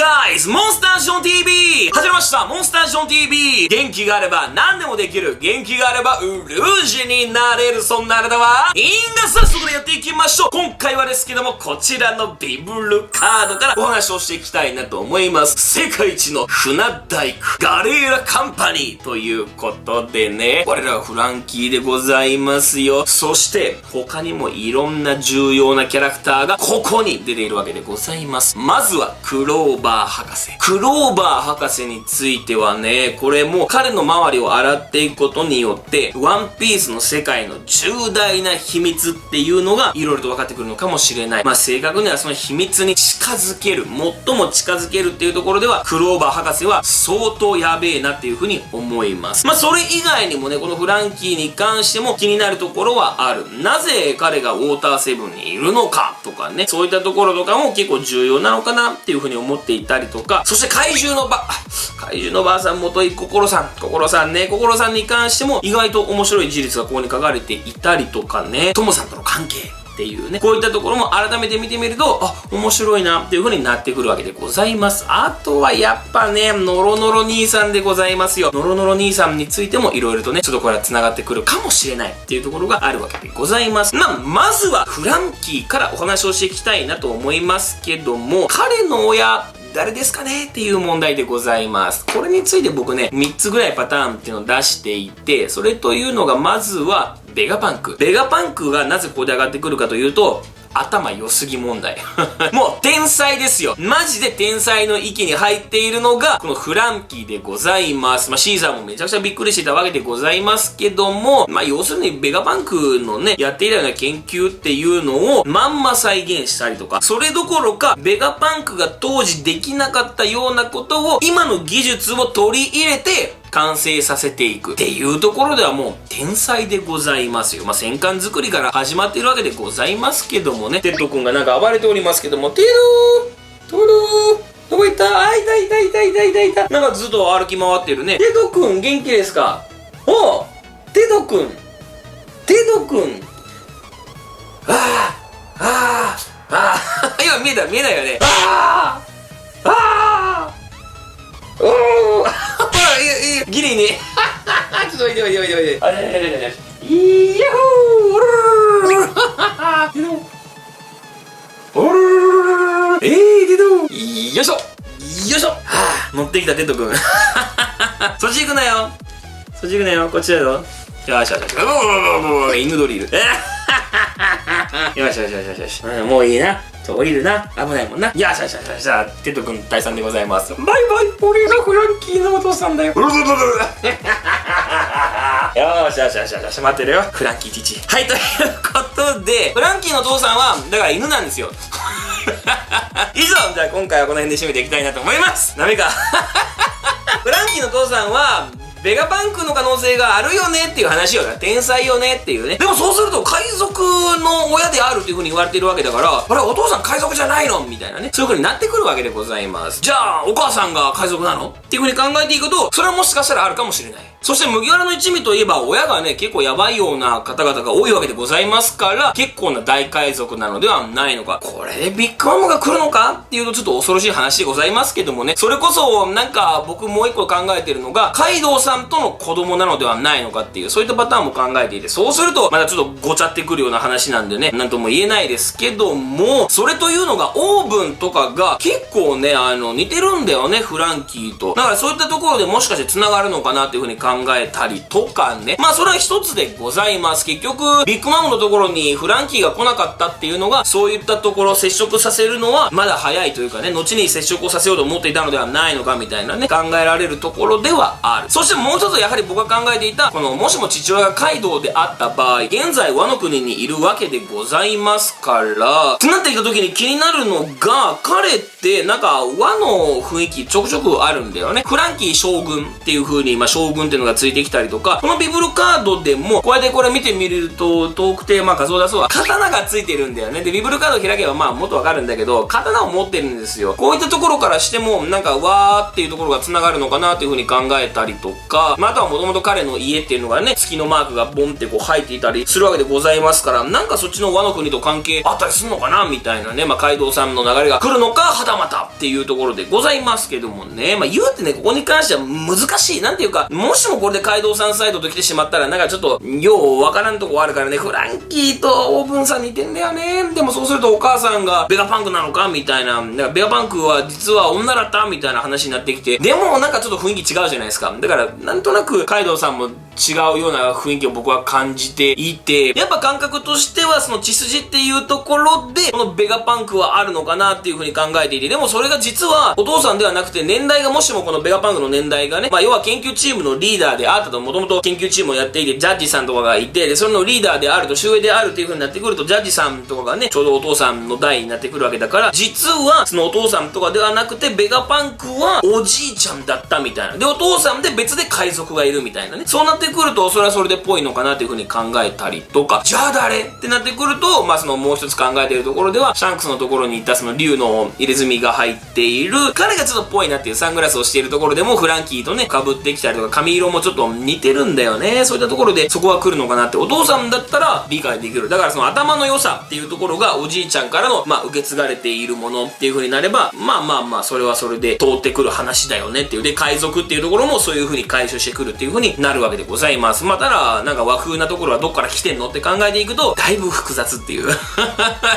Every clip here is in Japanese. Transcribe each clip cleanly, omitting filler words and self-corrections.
guys! モンスタージョン TV! 始めましたモンスタージョン TV! 元気があれば何でもできる。元気があればウルージになれる。そんなあなたはいいんが早速やっていきましょう。今回はですけども、こちらのビブルカードからお話をしていきたいなと思います。世界一の船大工ガレーラカンパニーということでね、我らはフランキーでございますよ。そして他にもいろんな重要なキャラクターがここに出ているわけでございます。まずはクローバー博士。クローバー博士についてはね、これも彼の周りを洗っていくことによってワンピースの世界の重大な秘密っていうのがいろいろと分かってくるのかもしれない。正確にはその秘密に近づける、最も近づけるっていうところではクローバー博士は相当やべえなっていうふうに思います。それ以外にもね、このフランキーに関しても気になるところはある。なぜ彼がウォーターセブンにいるのかとかね、そういったところとかも結構重要なのかなっていうふうに思っていたりとか、そして怪獣のばあさん元井心さんに関しても意外と面白い事実がここに書かれていたりとかね、トモさんとの関係っていうね、こういったところも改めて見てみると、面白いなっていう風になってくるわけでございます。あとはやっぱね、ノロノロ兄さんでございますよ。ノロノロ兄さんについてもいろいろとね、ちょっとこれは繋がってくるかもしれないっていうところがあるわけでございます。まずはフランキーからお話をしていきたいなと思いますけども、彼の親誰ですかねっていう問題でございます。これについて僕ね、3つぐらいパターンっていうのを出していて、それというのがまずはベガパンク。ベガパンクがなぜここで上がってくるかというと、頭良すぎ問題。もう天才ですよ。マジで天才の域に入っているのが、このフランキーでございます。シーザーもめちゃくちゃびっくりしてたわけでございますけども、要するにベガパンクのね、やっていたような研究っていうのをまんま再現したりとか、それどころか、ベガパンクが当時できなかったようなことを、今の技術を取り入れて、完成させていくっていうところではもう天才でございますよ。戦艦作りから始まっているわけでございますけどもね、テッド君がなんか暴れておりますけども、テドーどこ行った？いた。なんかずっと歩き回ってるね。テド君元気ですか？テド君今見えないよね。ギリね。ちょっとおいで。いやよいしょ。乗ってきたテト君。そっち行くなよ。こっちだよ。よし。犬ドリル。よし。もういいな。降りるな。危ないもんな。よし。テト君第3でございます。バイバイ。俺がフランキーのお父さんだよ。よし、待ってるよ。フランキー父。はい、ということで、フランキーのお父さんは、だから犬なんですよ。以上、じゃあ今回はこの辺で締めていきたいなと思います。ダメか。フランキーのお父さんは、ベガパンクの可能性があるよねっていう話よ。天才よねっていうね。でもそうすると海賊の親であるっていう風に言われてるわけだから、あれお父さん海賊じゃないのみたいなね。そういう風になってくるわけでございます。じゃあお母さんが海賊なのっていう風に考えていくと、それはもしかしたらあるかもしれない。そして麦わらの一味といえば親がね、結構やばいような方々が多いわけでございますから、結構な大海賊なのではないのか。これでビッグマムが来るのかっていうとちょっと恐ろしい話でございますけどもね。それこそなんか僕もう一個考えてるのが、カイドウさんとの子供なのではないのかっていう、そういったパターンも考えていて、そうするとまだちょっとごちゃってくるような話なんでね、なんとも言えないですけども、それというのがオーブンとかが結構ね、似てるんだよね、フランキーと。だからそういったところでもしかして繋がるのかなっていう風に考えたりとかね。それは一つでございます。結局、ビッグマムのところにフランキーが来なかったっていうのが、そういったところを接触させるのはまだ早いというかね、後に接触をさせようと思っていたのではないのかみたいなね、考えられるところではある。そしてもう一つやはり僕が考えていた、このもしも父親がカイドウであった場合、現在ワノ国にいるわけでございますから、ってなってきた時に気になるのが、彼ってなんか和の雰囲気ちょくちょくあるんだよね。フランキー将軍っていう風に、将軍っていうののがついてきたりとか、このビブルカードでも、こうやってこれ見てみると、遠くて、まあ画像出そうは、刀がついてるんだよね。で、ビブルカード開けばまあもっとわかるんだけど、刀を持ってるんですよ。こういったところからしても、なんか、わーっていうところが繋がるのかなっていう風に考えたりとか、まああとはもともと彼の家っていうのがね、月のマークがボンってこう入っていたりするわけでございますから、なんかそっちの和の国と関係あったりするのかなみたいなね、まあ街道さんの流れが来るのか、はたまたっていうところでございますけどもね、まあ言うてね、ここに関しては難しい。なんていうか、もしもこれで街道さんサイドと来てしまったら、なんかちょっと、ようわからんとこあるからね、フランキーとオープンさん似てんだよね。でもそうするとお母さんがベガパンクなのかみたいな、なんかベガパンクは実は女だったみたいな話になってきて、でもなんかちょっと雰囲気違うじゃないですか。だから、なんとなくカイドウさんも違うような雰囲気を僕は感じていて、やっぱ感覚としてはその血筋っていうところで、このベガパンクはあるのかなっていう風に考えていて、でもそれが実はお父さんではなくて、年代がもしもこのベガパンクの年代がね、まあ要は研究チームのリーダーであったと、もともと研究チームをやっていて、ジャッジさんとかがいて、で、それのリーダーであると、周囲であるっていう風になってくると、ジャッジさんとかがね、ちょうどお父さんの代になってくるわけだから、実はそのお父さんとかではなくて、ベガパンクはおじいちゃんだったみたいな。で、お父さんで別で海賊がいるみたいなね。そうなってくると、それはそれでっぽいのかなっていう風に考えたりとか、じゃあ誰ってなってくると、まあそのもう一つ考えているところでは、シャンクスのところに行ったその竜の入れ墨が入っている、彼がちょっとっぽいなっていうサングラスをしているところでも、フランキーとね、被ってきたりとか、髪色もちょっと似てるんだよね。そういったところで、そこは来るのかなって、お父さんだったら理解できる。だからその頭の良さっていうところが、おじいちゃんからの、まあ受け継がれているものっていう風になれば、まあ、それはそれで通ってくる話だよねっていう。で、海賊っていうところもそういう風に回収してくるっていう風になるわけでございます。まあ、ただ、なんか和風なところはどっから来てんのって考えていくと、だいぶ複雑っていう。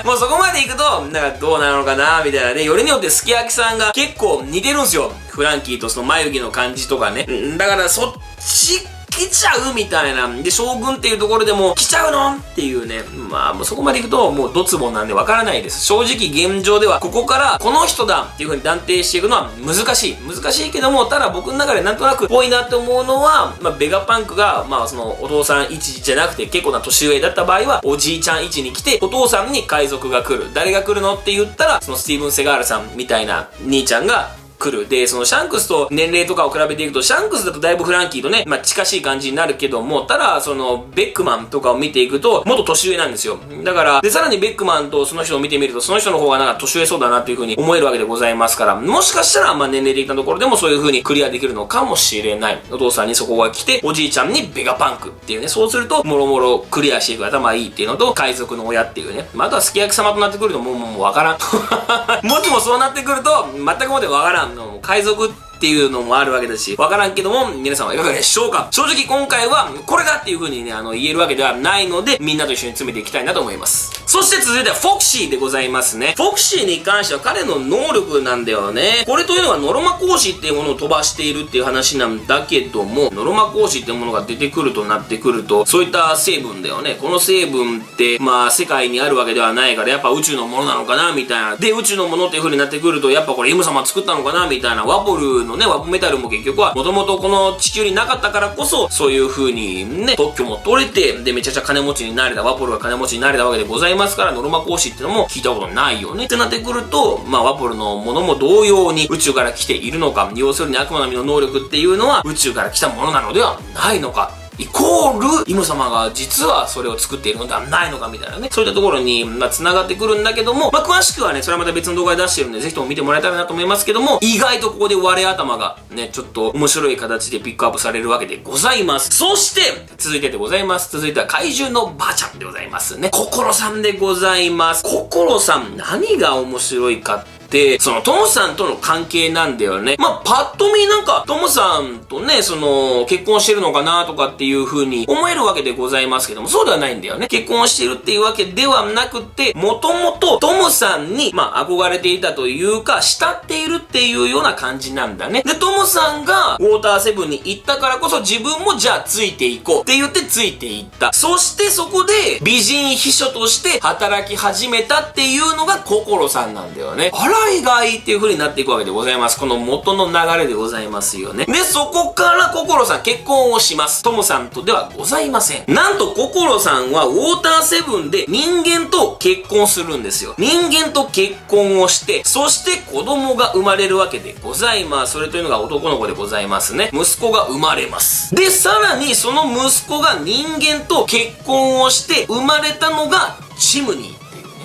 もうそこまでいくと、なんかどうなのかなみたいなね。よりによってすき焼きさんが結構似てるんすよ。フランキーとその眉毛の感じとかね。だからそっち来ちゃうみたいな。で、将軍っていうところでも来ちゃうのっていうね。まあ、もうそこまで行くと、もうドツボなんでわからないです。正直現状では、ここからこの人だっていう風に断定していくのは難しい。難しいけども、ただ僕の中でなんとなくぽいなって思うのは、まあ、ベガパンクが、まあ、そのお父さん位置じゃなくて結構な年上だった場合は、おじいちゃん位置に来て、お父さんに海賊が来る。誰が来るのって言ったら、そのスティーブン・セガールさんみたいな兄ちゃんが、来る。で、そのシャンクスと年齢とかを比べていくと、シャンクスだとだいぶフランキーとね、まあ近しい感じになるけども、ただ、その、ベックマンとかを見ていくと、もっと年上なんですよ。だから、で、さらにベックマンとその人を見てみると、その人の方がなんか年上そうだなっていう風に思えるわけでございますから、もしかしたら、まあ年齢的なところでもそういう風にクリアできるのかもしれない。お父さんにそこが来て、おじいちゃんにベガパンクっていうね、そうすると、もろもろクリアしていく頭いいっていうのと、海賊の親っていうね。まあ、あとはすき焼き様となってくると、もうわからん。もしもそうなってくると、全くもってわからんの。海賊っていうのもあるわけだし、わからんけども、皆さんはいかがでしょうか。正直今回は、これだっていう風にね、言えるわけではないので、みんなと一緒に詰めていきたいなと思います。そして続いては、フォクシーでございますね。フォクシーに関しては彼の能力なんだよね。これというのは、ノロマ格子っていうものを飛ばしているっていう話なんだけども、ノロマ格子っていうものが出てくるとなってくると、そういった成分だよね。この成分って、まあ、世界にあるわけではないから、やっぱ宇宙のものなのかな、みたいな。で、宇宙のものっていう風になってくると、やっぱこれ M 様作ったのかな、みたいな。ワポルのね、ワポメタルも結局は、もともとこの地球になかったからこそ、そういう風にね、特許も取れて、で、めちゃくちゃ金持ちになれた、ワポルが金持ちになれたわけでございますから、ノルマ格子ってのも聞いたことないよね。ってなってくると、まあ、ワポルのものも同様に宇宙から来ているのか、要するに悪魔の実の能力っていうのは宇宙から来たものなのではないのか。イコール、イム様が実はそれを作っているのではないのかみたいなね。そういったところに、まあ、繋がってくるんだけども、まあ、詳しくはね、それはまた別の動画で出してるんで、ぜひとも見てもらえたらなと思いますけども、意外とここで割れ頭がね、ちょっと面白い形でピックアップされるわけでございます。そして、続いてでございます。続いては怪獣のばあちゃんでございますね。ココロさんでございます。ココロさん、何が面白いかって、そのトムさんとの関係なんだよね。まあ、パッと見なんか、トムさんとね、その、結婚してるのかなとかっていう風に思えるわけでございますけども、そうではないんだよね。結婚してるっていうわけではなくて、もともとトムさんに、まあ、憧れていたというか、慕っているっていうような感じなんだね。で、トムさんが、ウォーターセブンに行ったからこそ、自分もじゃあついていこうって言ってついていった。そしてそこで、美人秘書として働き始めたっていうのがココロさんなんだよね。あらいがいっていう風になっていくわけでございます。この元の流れでございますよね。で、そこから心さん結婚をします。トムさんとではございません。なんと心さんはウォーターセブンで人間と結婚するんですよ。人間と結婚をして、そして子供が生まれるわけでございます。それというのが男の子でございますね。息子が生まれます。で、さらにその息子が人間と結婚をして生まれたのがチムニー。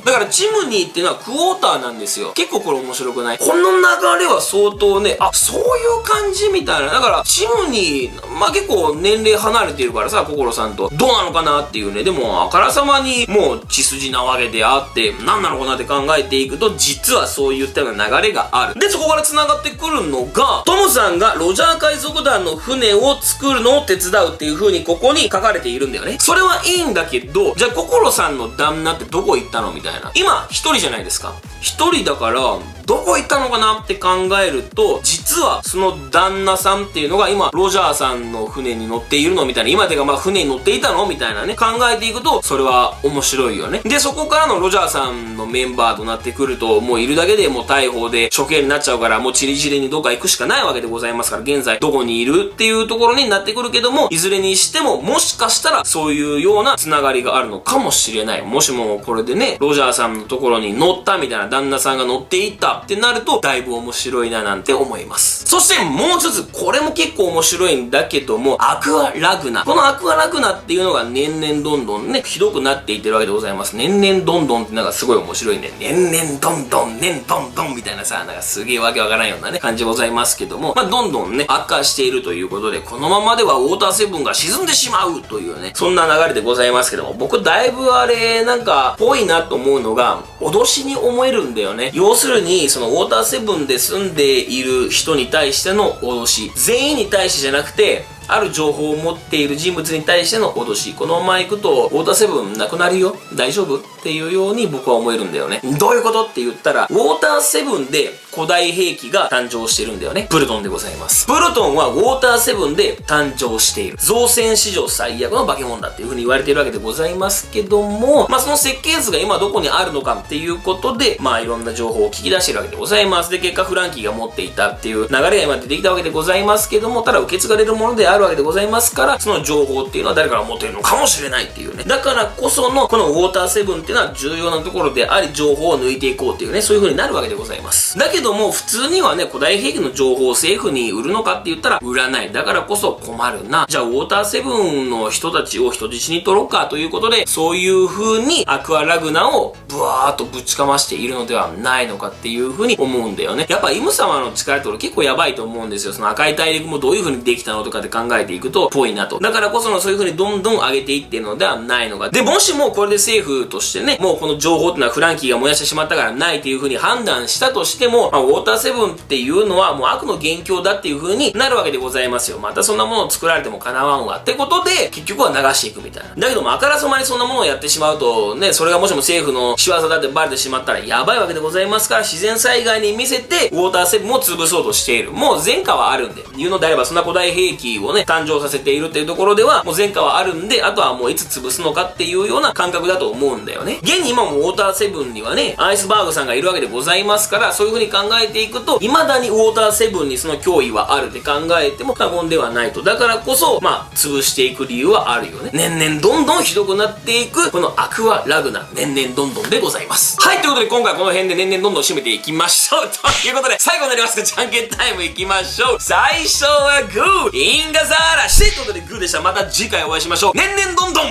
だからチムニーっていうのはクォーターなんですよ。結構これ面白くない？この流れは相当ね、あ、そういう感じみたいな。だからチムニー、まあ結構年齢離れているからさ、心さんと。どうなのかなっていうね。でも、あからさまにもう血筋なわけであって、何なのかなって考えていくと、実はそういったような流れがある。で、そこから繋がってくるのが、トムさんがロジャー海賊団の船を作るのを手伝うっていう風にここに書かれているんだよね。それはいいんだけど、じゃあ心さんの旦那ってどこ行ったのみたいな。今、一人じゃないですか。一人だから、どこ行ったのかなって考えると、実はその旦那さんっていうのが今、ロジャーさんの船に乗っているのみたいな、今てかまあ船に乗っていたのみたいなね、考えていくと、それは面白いよね。で、そこからのロジャーさんのメンバーとなってくると、もういるだけでもう逮捕で処刑になっちゃうから、もうチリチリにどっか行くしかないわけでございますから、現在どこにいるっていうところになってくるけども、いずれにしても、もしかしたらそういうようなつながりがあるのかもしれない。もしもこれでね、ロジャーさんのところに乗ったみたいな、旦那さんが乗っていったってなると、だいぶ面白いななんて思います。そしてもう一つ、これも結構面白いんだけども、アクアラグナ。このアクアラグナっていうのが年々どんどんね、ひどくなっていってるわけでございます。年々どんどんってなんかすごい面白いね。年々どんどん、年どんどんみたいなさ、なんかすげえわけわからんようなね、感じでございますけども、まあ、どんどんね、悪化しているということで、このままではウォーターセブンが沈んでしまうというね、そんな流れでございますけども、僕だいぶあれ、なんか、ぽいなと思うのが、脅しに思えるんだよね。要するに、そのウォーターセブンで住んでいる人に対しての脅し。全員に対してじゃなくて、ある情報を持っている人物に対しての脅し。このまま行くと、ウォーターセブンなくなるよ。大丈夫っていうように僕は思えるんだよね。どういうことって言ったら、ウォーターセブンで古代兵器が誕生してるんだよね。プルトンでございます。プルトンはウォーターセブンで誕生している。造船史上最悪の化け物だっていう風に言われているわけでございますけども、まあその設計図が今どこにあるのかっていうことで、まあいろんな情報を聞き出しているわけでございます。で、結果フランキーが持っていたっていう流れが今出てきたわけでございますけども、ただ受け継がれるものであるわけでございますから、その情報っていうのは誰から持っているのかもしれないっていうね。だからこそのこのウォーターセブンっていうのは重要なところであり、情報を抜いていこうっていうね、そういう風になるわけでございます。だけども普通にはね、古代兵器の情報を政府に売るのかって言ったら売らない。だからこそ困るな。じゃあウォーターセブンの人たちを人質に取ろうかということで、そういう風にアクアラグナをブワーっとぶちかましているのではないのかっていう風に思うんだよね。やっぱイム様の力って俺結構やばいと思うんですよ。その赤い大陸もどういう風にできたのとかって考えていくとぽいなと。だからこそのそういう風にどんどん上げていってるのではないのか。で、もしもこれで政府としてね、もうこの情報っていうのはフランキーが燃やしてしまったからないっていう風に判断したとしても、まあ、ウォーターセブンっていうのはもう悪の元凶だっていう風になるわけでございますよ。またそんなものを作られても叶わんわってことで、結局は流していくみたいな。だけどもあからさまにそんなものをやってしまうとね、それがもしも政府の仕業だってバレてしまったらやばいわけでございますから、自然災害に見せてウォーターセブンを潰そうとしている。もう前科はあるんで、言うのであればそんな古代兵器をね、誕生させているっていうところではもう前科はあるんで、あとはもういつ潰すのかっていうような感覚だと思うんだよね。現に今もウォーターセブンにはね、アイスバーグさんがいるわけでございますから、そういう風に考えていくと、未だにウォーターセブンにその脅威はあるって考えても過言ではないと。だからこそ、まあ、潰していく理由はあるよね。年々どんどんひどくなっていく、このアクアラグナ、年々どんどんでございます。はい、ということで今回この辺で年々どんどん締めていきましょう。ということで、最後になりますが、じゃんけんタイムいきましょう。最初はグー、インガザーラシということでグーでした。また次回お会いしましょう。年々どんど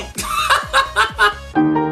ん